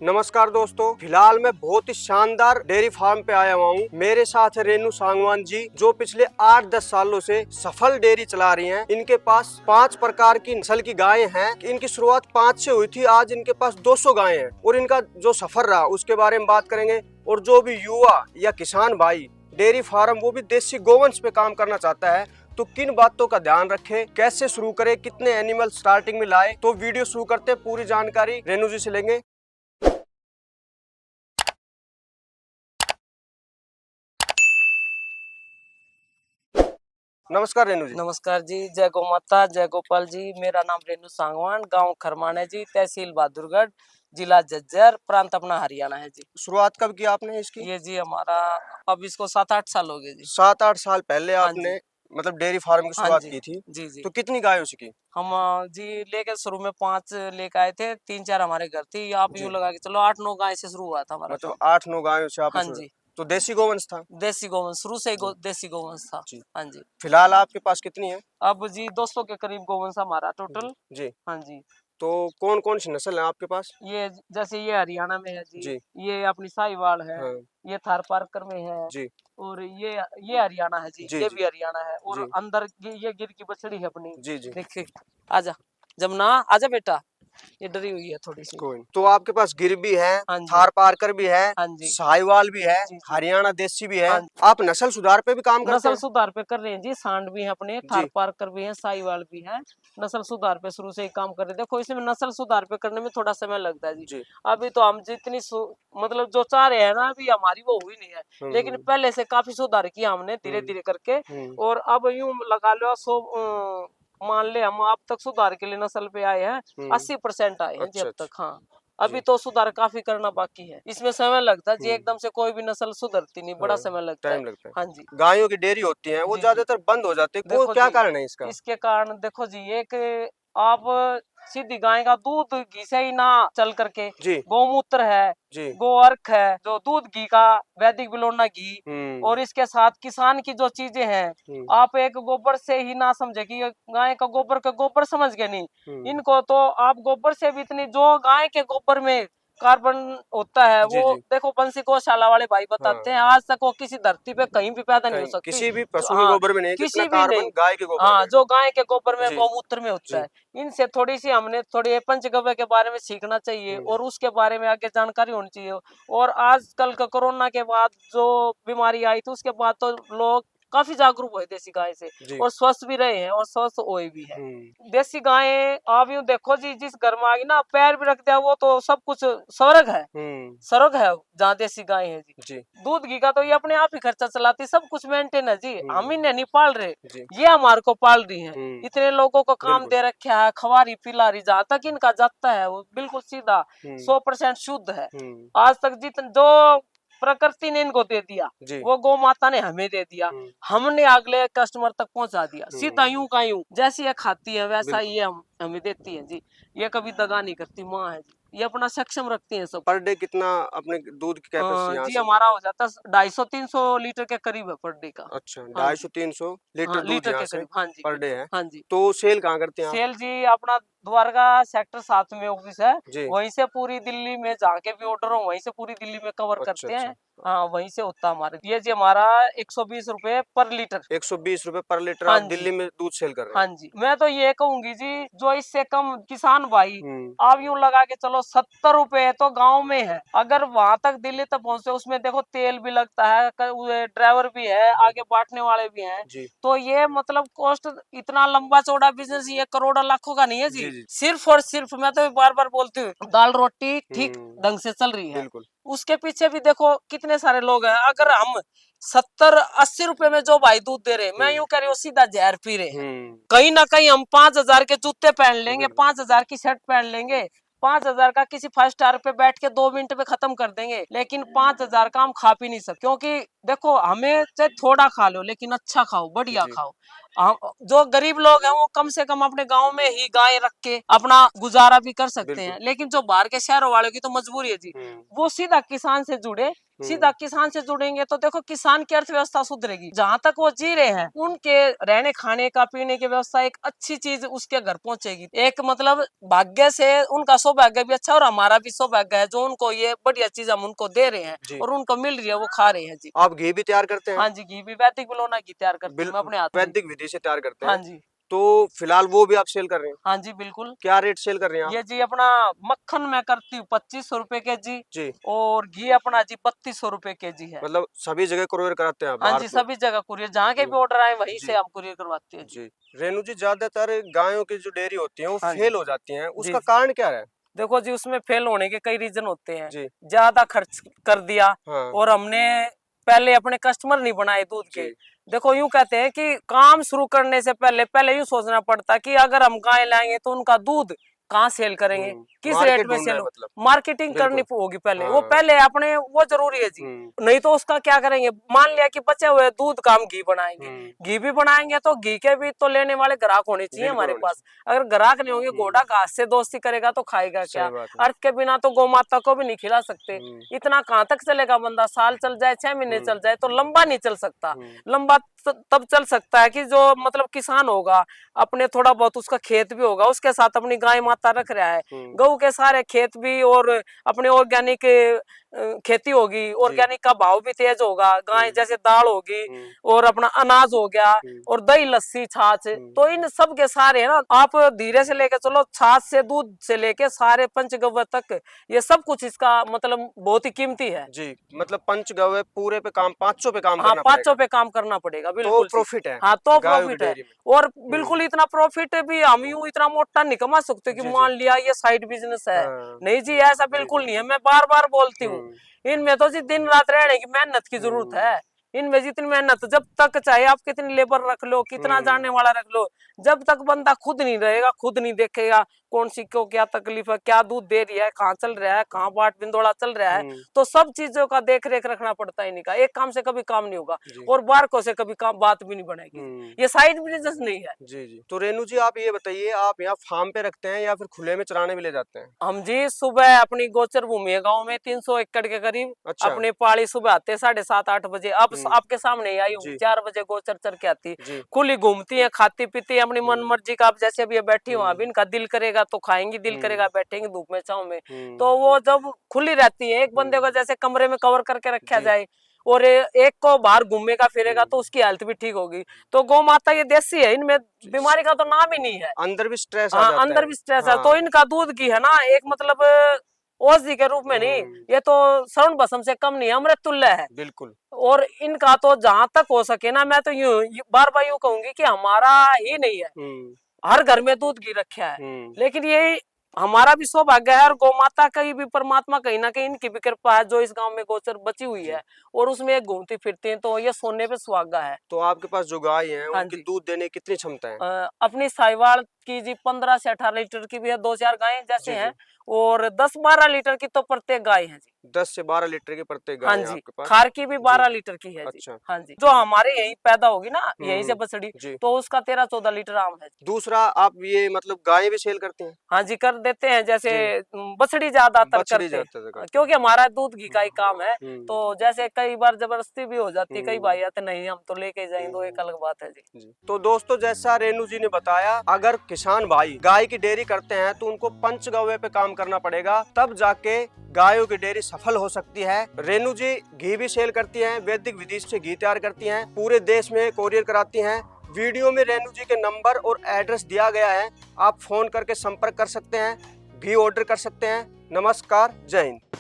नमस्कार दोस्तों, फिलहाल मैं बहुत ही शानदार डेयरी फार्म पे आया हुआ हूँ। मेरे साथ है रेनू सांगवान जी, जो पिछले 8-10 सालों से सफल डेयरी चला रही हैं। इनके पास 5 प्रकार की नस्ल की गायें हैं। इनकी शुरुआत 5 से हुई थी, आज इनके पास 200 गायें हैं और इनका जो सफर रहा उसके बारे में बात करेंगे। और जो भी युवा या किसान भाई डेयरी फार्म वो भी देसी गोवंश पे काम करना चाहता है तो किन बातों का ध्यान रखे, कैसे शुरू करे, कितने एनिमल स्टार्टिंग में लाए, तो वीडियो शुरू करते हैं। पूरी जानकारी रेनू जी से लेंगे। नमस्कार रेनू जी। नमस्कार जी, जय गौ माता, जय गोपाल जी। मेरा नाम रेनू सांगवान, गांव खरमान है जी, तहसील बहादुरगढ़, जिला झज्जर, प्रांत अपना हरियाणा है जी। शुरुआत कब किया आपने इसकी? ये जी हमारा अब इसको 7-8 साल हो गए जी। 7-8 साल पहले हाँ आपने जी, मतलब डेयरी फार्म की हाँ शुरुआत जी, की थी। जी जी। तो कितनी गाय उसकी? हम जी लेके शुरू में 5 लेके आए थे, 3-4 हमारे घर थी। आप यूं जी, लगा के चलो 8-9 गाय से शुरू हुआ था हमारा मतलब काम। 8-9 गायों से आपने हाँ शुरू। जी, तो देसी गोवंश था? देसी गोवंश शुरू से ही जी, देसी गोवंश था। जी। हाँ जी। फिलहाल आपके पास कितनी है? अब जी 200 के करीब गोवंश हमारा टोटल। जी। हाँ जी। तो कौन-कौन सी नस्ल है आपके पास? ये जैसे ये हरियाणा में है जी, जी, ये अपनी साहिवाल है, हाँ, ये थार पारकर में है, जी, और ये हरियाणा है जी, जी, ये जी, भी हरियाणा है, और जी, अंदर ये गिर की बछड़ी है अपनी। जी, जी। देखिए, आजा जमुना, आजा बेटा, ये डरी हुई है थोड़ी सी। कोई नहीं। तो आपके पास गिर भी है, हाँ जी, थार पारकर भी है, हाँ जी, साहिवाल भी है, जी जी, हरियाणा देसी भी है। हाँ। आप नस्ल सुधार पे भी काम करते नस्ल हैं? सुधार पे कर रहे हैं जी, सांड भी है अपने, थार जी, पारकर भी है, साहिवाल भी है। नस्ल सुधार पे शुरू से ही काम कर रहे हैं। देखो इसमें नस्ल सुधार पे करने में थोड़ा समय लगता है जी। जी। अभी तो हम जितनी मतलब जो चाह रहे हैं ना, अभी हमारी वो हुई नहीं है, हुँ, लेकिन हुँ, पहले से काफी सुधार किया हमने धीरे हुँ, धीरे करके। हुँ। और अब यूं लगा लो मान ले हम अब तक सुधार के लिए नस्ल पे आए हैं, हुँ। 80% आए हैं जी अब अच्छा, तक। अच्छा। हाँ, अभी जी। तो सुधार काफी करना बाकी है, इसमें समय लगता है जी, हुँ। एकदम से कोई भी नस्ल सुधरती नहीं, बड़ा हाँ, समय लगता है। टाइम लगता है। हाँ जी, गायों की डेयरी होती हैं, वो जी जी। ज़्यादातर बंद हो जाती है। को देखो क्या जी, कारण है इसका? इसके कारण देखो जी, एक आप सीधी गाय का दूध घी से ही ना चल करके, जी, गौमूत्र है, जी। गोअर्क है, जो दूध घी का वैदिक बिलोना घी, हुँ, और इसके साथ किसान की जो चीजें हैं, हुँ, आप एक गोबर से ही ना समझे कि ये गाय का गोबर समझ के नहीं, हुँ। इनको तो आप गोबर से भी इतनी, जो गाय के गोबर में कार्बन होता है जी, वो, जी। देखो बंसी गौशाला वाले भाई बताते हैं, हाँ, आज तक वो किसी धरती पे कहीं भी पैदा नहीं हो कहीं सकती। किसी भी पशु के हाँ, गोबर में नहीं है जितना किसी भी कार्बन नहीं। गाय के गोबर में हाँ, है। जो गाय के गोबर में, जी, गौमूत्र में होता जी। है, इनसे थोड़ी सी हमने थोड़ी ये पंचगव्य के बारे में सीखना चाहिए, हुँ, और उसके बारे में आगे जानकारी होनी चाहिए। और आजकल का कोरोना के बाद जो बीमारी आई थी, उसके बाद तो लोग काफी जागरूक हुए देसी गाय से, जी। और स्वस्थ भी रहे हैं और स्वस्थ हुए भी है। हुँ, देसी गायें आप यूं देखो जी, जिस घर में आ गई ना, पैर भी रख दिया वो तो सब कुछ स्वर्ग है, हुँ। स्वर्ग है जहाँ देसी गाय है जी। जी, दूध घी का तो ये अपने आप ही खर्चा चलाती, सब कुछ मेंटेन है जी, हम हुँ, इन्हें नहीं पाल रहे, जी, ये हमारे को पाल रही हैं। हुँ। इतने लोगों को काम बिल्कुल। दे रखा है, खवारी पिलारी, जहाँ तक इनका जाता है वो बिल्कुल सीधा हुँ, 100% शुद्ध है। हुँ। आज तक जितने जो प्रकृति ने इनको दे दिया, जी। वो गौ माता ने हमें दे दिया, हुँ, हमने अगले कस्टमर तक पहुंचा दिया, सीधा हुँ। यूं का यूं, जैसी ये खाती है वैसा बिल्कुल। ये हमें देती है जी। ये कभी दगा नहीं करती, माँ है जी, ये अपना सक्षम रखती है सब। पर डे कितना अपने दूध की कैपेसिटी यहाँ जी से? हमारा हो जाता 250-300 लीटर के करीब है पर डे का। अच्छा, हाँ जी, 250-300 लीटर हाँ दूध लीटर यहाँ के से करीब, हाँ जी, पर डे है। हाँ जी। तो सेल कहाँ करते हैं आप? सेल जी अपना द्वारका सेक्टर 7 में ऑफिस है, जी। वहीं से पूरी दिल्ली में जहाँ के भी ऑर्डर हो वहीं से पूरी दिल्ली में कवर अच्छा, करते हैं। अच्छा। हाँ, वहीं से होता है हमारे। ये जी हमारा 120 रुपए पर लीटर। 120 रुपए पर लीटर हाँ आप जी, दिल्ली में दूध सेल कर रहे हाँ हैं। जी। मैं तो ये कहूंगी जी, जो इससे कम किसान भाई, हुँ, आप यूं लगा के चलो 70 रुपए तो गांव में है, अगर वहां तक दिल्ली तक पहुंचे, उसमें देखो तेल भी लगता है, ड्राइवर भी है, आगे बांटने वाले भी हैं, जी। तो ये मतलब कॉस्ट, इतना लंबा चौड़ा बिजनेस ये करोड़ों लाखों का नहीं है जी। जी, जी। सिर्फ और सिर्फ, मैं तो बार बार बोलती हूँ, दाल रोटी ठीक हुँ, ढंग से चल रही है, बिल्कुल। उसके पीछे भी देखो कितने सारे लोग हैं। अगर हम 70-80 रुपए में जो भाई दूध दे रहे हैं, मैं हुँ, यूं कह रही हूँ सीधा जहर पी रहे हैं। हुँ, कहीं ना कहीं हम 5,000 के जूते पहन लेंगे, बिल्कुल। 5,000 की शर्ट पहन लेंगे, 5,000 का किसी 5 स्टार पे बैठ के 2 मिनट में खत्म कर देंगे, लेकिन 5,000 का हम खा पी नहीं सकते। क्योंकि देखो, हमें चाहे थोड़ा खा लो लेकिन अच्छा खाओ, बढ़िया जी। खाओ। जो गरीब लोग हैं वो कम से कम अपने गांव में ही गाय रख के अपना गुजारा भी कर सकते हैं, लेकिन जो बाहर के शहरों वालों की तो मजबूरी है जी, वो सीधा किसान से जुड़े। सीधा किसान से जुड़ेंगे तो देखो किसान की अर्थव्यवस्था सुधरेगी। जहाँ तक वो जी रहे हैं उनके रहने खाने का पीने की व्यवस्था एक अच्छी चीज उसके घर पहुंचेगी। एक मतलब भाग्य से उनका सौभाग्य भी अच्छा और हमारा भी सौभाग्य है जो उनको ये बढ़िया चीज हम उनको दे रहे हैं और उनको मिल रही है, वो खा रहे हैं जी। आप घी भी तैयार करते हैं? हाँ जी, घी भी वैदिक बिलोना घी तैयार करते हैं अपने हाथ, वैदिक विधि से तैयार करते हैं। हाँ जी। तो फिलहाल वो भी आप सेल कर रहे हैं? हाँ जी बिल्कुल। क्या रेट सेल कर रहे हैं आप? ये जी अपना मक्खन मैं करती हूँ 2500 रुपए के जी, और घी अपना जी 3200 रुपए के जी है। मतलब सभी जगह कुरियर कराते हैं आप? हाँ जी, सभी जगह कुरियर, जहाँ के भी ऑर्डर आए वहीं से हम कुरियर करवाते हैं जी। रेणु जी, ज्यादातर गायों की जो डेयरी होती है वो फेल हो जाती हैं, उसका जी। कारण क्या है? देखो जी, उसमें फेल होने के कई रीजन होते हैं। जी। ज्यादा खर्च कर दिया हाँ। और हमने पहले अपने कस्टमर नहीं बनाए दूध के। देखो यूं कहते हैं कि काम शुरू करने से पहले यूं सोचना पड़ता कि अगर हम गाय लाएंगे तो उनका दूध कहाँ सेल करेंगे, किस रेट में सेल, मतलब मार्केटिंग करनी होगी पहले। हाँ। वो पहले अपने वो जरूरी है जी, नहीं तो उसका क्या करेंगे। मान लिया कि बचे हुए दूध का हम घी बनाएंगे, घी भी बनाएंगे तो घी के भी तो लेने वाले ग्राहक होने चाहिए हमारे पास। अगर ग्राहक नहीं होंगे, घोड़ा घास से दोस्ती करेगा तो खाएगा क्या? अर्थ के बिना तो गौ माता को भी नहीं खिला सकते। इतना कहाँ तक चलेगा बंदा? साल चल जाए, 6 महीने चल जाए, तो लंबा नहीं चल सकता। लंबा तब चल सकता है कि जो मतलब किसान होगा, अपने थोड़ा बहुत उसका खेत भी होगा, उसके साथ अपनी गाय माता रख रहा है, गऊ के सारे खेत भी और अपने ऑर्गेनिक खेती होगी, ऑर्गेनिक का भाव भी तेज होगा। गाय जैसे दाल होगी और अपना अनाज हो गया और दही लस्सी छाछ, तो इन सब के सारे है ना, आप धीरे से लेके चलो, छाछ से दूध से लेके सारे पंचगव्य तक, ये सब कुछ इसका मतलब बहुत ही कीमती है जी। मतलब पंचगव्य पूरे पे काम, 500 पे काम, हाँ 500 पे काम करना पड़ेगा, बिल्कुल तो प्रॉफिट है। हाँ तो प्रॉफिट है, और बिल्कुल इतना प्रॉफिट भी हम यूं इतना मोटा नहीं कमा सकते कि मान लिया ये साइड बिजनेस है। नहीं जी, ऐसा बिल्कुल नहीं है। मैं बार बार बोलती हूँ, इनमें तो जी दिन रात रहने की मेहनत की जरूरत है। इनमें जितनी मेहनत, जब तक चाहे आप कितनी लेबर रख लो, कितना जानने वाला रख लो, जब तक बंदा खुद नहीं रहेगा, खुद नहीं देखेगा कौन सी को क्या तकलीफ है, क्या दूध दे रही है, कहाँ चल रहा है, कहाँ बाट बिंदोड़ा चल रहा है, तो सब चीजों का देख रेख रखना पड़ता है इनका। एक काम से कभी काम नहीं होगा और बारकों से कभी काम बात भी नहीं बनेगी। ये साइड बिजनेस नहीं है। जी जी। तो रेणु जी, आप ये बताइए, आप यहाँ फार्म पे रखते हैं या फिर खुले में चराने भी ले जाते हैं? हम जी सुबह अपनी गोचर भूमि है गाँव में 300 एकड़ के करीब। अच्छा। अपने पाड़ी सुबह आते 7:30-8 बजे। अब आपके सामने ही आई हूँ, 4 बजे गोचर चर के आती, खुली घूमती है, खाती पीती है अपनी मन मर्जी का। आप जैसे अभी बैठी हूँ, अभी इनका दिल करेगा तो खाएंगी, दिल करेगा बैठेंगी धूप में छांव में। तो वो जब खुली रहती है, एक बंदे को जैसे कमरे में कवर करके रखा जाए और एक को बाहर घूमेगा फिरेगा तो उसकी हेल्थ भी ठीक होगी। तो गौ माता ये देसी है, इनमें बीमारी का तो नाम ही नहीं है। अंदर भी स्ट्रेस आ जाता है। अंदर भी स्ट्रेस है, तो इनका दूध की है ना एक मतलब औषधि के रूप में नहीं, ये तो श्रवण भस्म से कम नहीं है, अमृत तुल्य है बिल्कुल। और इनका तो जहाँ तक हो सके ना, मैं तो यूं बार बार यूं कहूंगी कि हमारा ही नहीं है, हर घर में दूध घी रखा है, लेकिन ये हमारा भी सौभाग्य है और गौ माता का भी, परमात्मा कहीं ना कहीं इनकी भी कृपा है जो इस गांव में गोचर बची हुई है और उसमें घूमती फिरती हैं, तो ये सोने पे सुहागा है। तो आपके पास जो गाय है उनकी दूध देने की कितनी क्षमता है? अपनी साहिवाल की जी 15 से 18 लीटर की भी है, 2-4 गायें जैसे हैं, और 10-12 लीटर की तो प्रत्येक गाय है जी। 10 से 12 लीटर की प्रत्येक गाय हाँ जी, आपके पास? खार की भी 12 लीटर की है। अच्छा। हाँ जी, जो हमारे यही पैदा होगी ना, यहीं से बछड़ी, तो उसका 13-14 लीटर आम है। दूसरा, आप ये मतलब गाय भी सेल करते हैं? हाँ जी, कर देते हैं। जैसे बछड़ी ज्यादातर करते हैं क्योंकि हमारा दूध घी का ही काम है, तो जैसे कई बार जबरदस्ती भी हो जाती है, कई भाई आते नहीं हम तो लेके जाएंगे, तो एक अलग बात है जी। तो दोस्तों, जैसा रेणु जी ने बताया, अगर किसान भाई गाय की डेयरी करते हैं तो उनको पंचगव्य पे काम करना पड़ेगा, तब जाके गायों की डेयरी सफल हो सकती है। रेणु जी घी भी सेल करती हैं, वैदिक विधि से घी तैयार करती हैं, पूरे देश में कोरियर कराती हैं। वीडियो में रेणु जी के नंबर और एड्रेस दिया गया है, आप फोन करके संपर्क कर सकते हैं, घी ऑर्डर कर सकते हैं। नमस्कार, जय हिंद।